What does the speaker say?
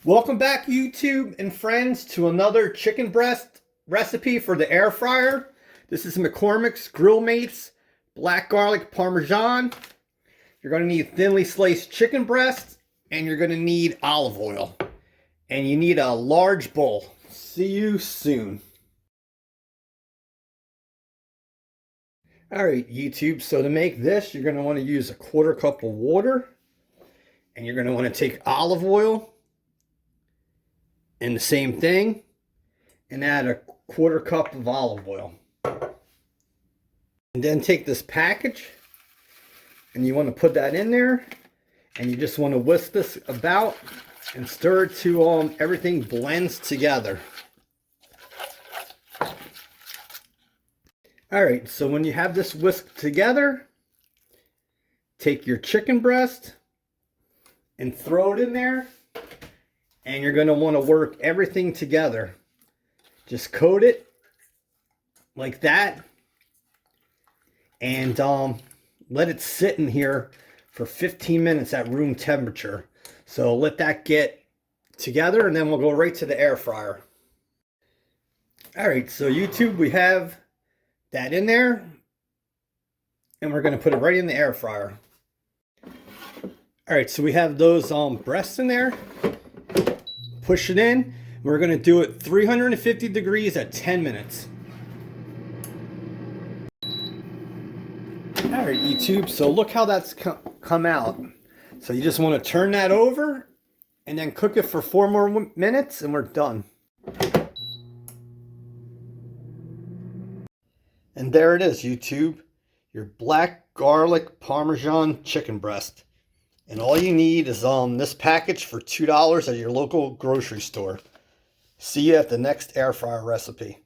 Welcome back, YouTube and friends, to another chicken breast recipe for the air fryer. This is McCormick's Grill Mates Black Garlic Parmesan. You're going to need thinly sliced chicken breasts, and you're going to need olive oil. And you need a large bowl. See you soon. Alright, YouTube, so to make this, you're going to want to use a 1/4 cup of water. And you're going to want to take olive oil. And the same thing, and add a 1/4 cup of olive oil. And then take this package, and you want to put that in there, and you just want to whisk this about and stir it till everything blends together. Alright, so when you have this whisked together, take your chicken breast and throw it in there. And you're going to want to work everything together. Just coat it like that. And let it sit in here for 15 minutes at room temperature. So let that get together, and then we'll go right to the air fryer. Alright, so YouTube, we have that in there. And we're going to put it right in the air fryer. Alright, so we have those breasts in there. Push it in. We're going to do it 350 degrees at 10 minutes. Alright, YouTube, so look how that's come out. So you just want to turn that over and then cook it for 4 more minutes and we're done. And there it is, YouTube. Your black garlic Parmesan chicken breast. And all you need is this package for $2 at your local grocery store. See you at the next air fryer recipe.